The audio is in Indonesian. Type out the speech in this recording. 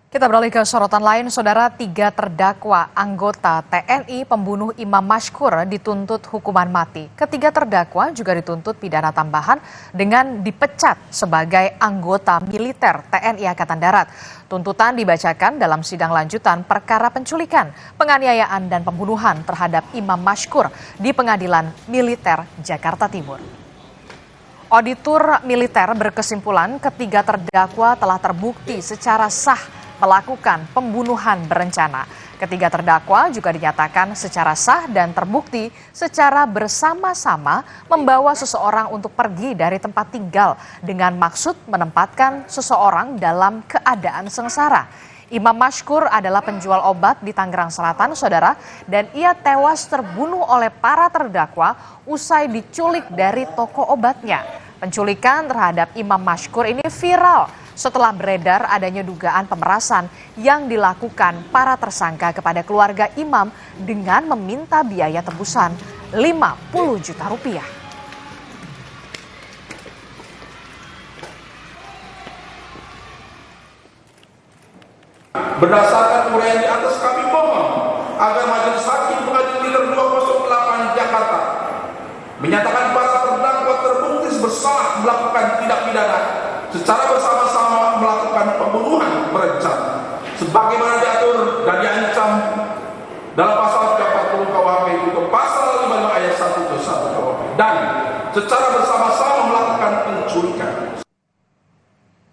Kita beralih ke sorotan lain, Saudara. 3 terdakwa anggota TNI pembunuh Imam Mashkur dituntut hukuman mati. Ketiga terdakwa juga dituntut pidana tambahan dengan dipecat sebagai anggota militer TNI Angkatan Darat. Tuntutan dibacakan dalam sidang lanjutan perkara penculikan, penganiayaan dan pembunuhan terhadap Imam Mashkur di Pengadilan Militer Jakarta Timur. Auditor militer berkesimpulan ketiga terdakwa telah terbukti secara sah melakukan pembunuhan berencana. Ketiga terdakwa juga dinyatakan secara sah dan terbukti secara bersama-sama membawa seseorang untuk pergi dari tempat tinggal dengan maksud menempatkan seseorang dalam keadaan sengsara. Imam Mashkur adalah penjual obat di Tangerang Selatan, Saudara, dan ia tewas terbunuh oleh para terdakwa usai diculik dari toko obatnya. Penculikan terhadap Imam Mashkur ini viral setelah beredar adanya dugaan pemerasan yang dilakukan para tersangka kepada keluarga Imam dengan meminta biaya tebusan 50 juta rupiah. Berdasarkan uraian di atas, kami mohon agar Majelis Hakim Pengadilan Militer 208 Jakarta menyatakan para terdakwa terbukti bersalah melakukan tindak pidana secara bersama-sama melakukan pembunuhan berencana sebagaimana diatur dan diancam dalam pasal 340 KUHP itu pasal 55 ayat 1 ke 1 KUHP, dan secara bersama-sama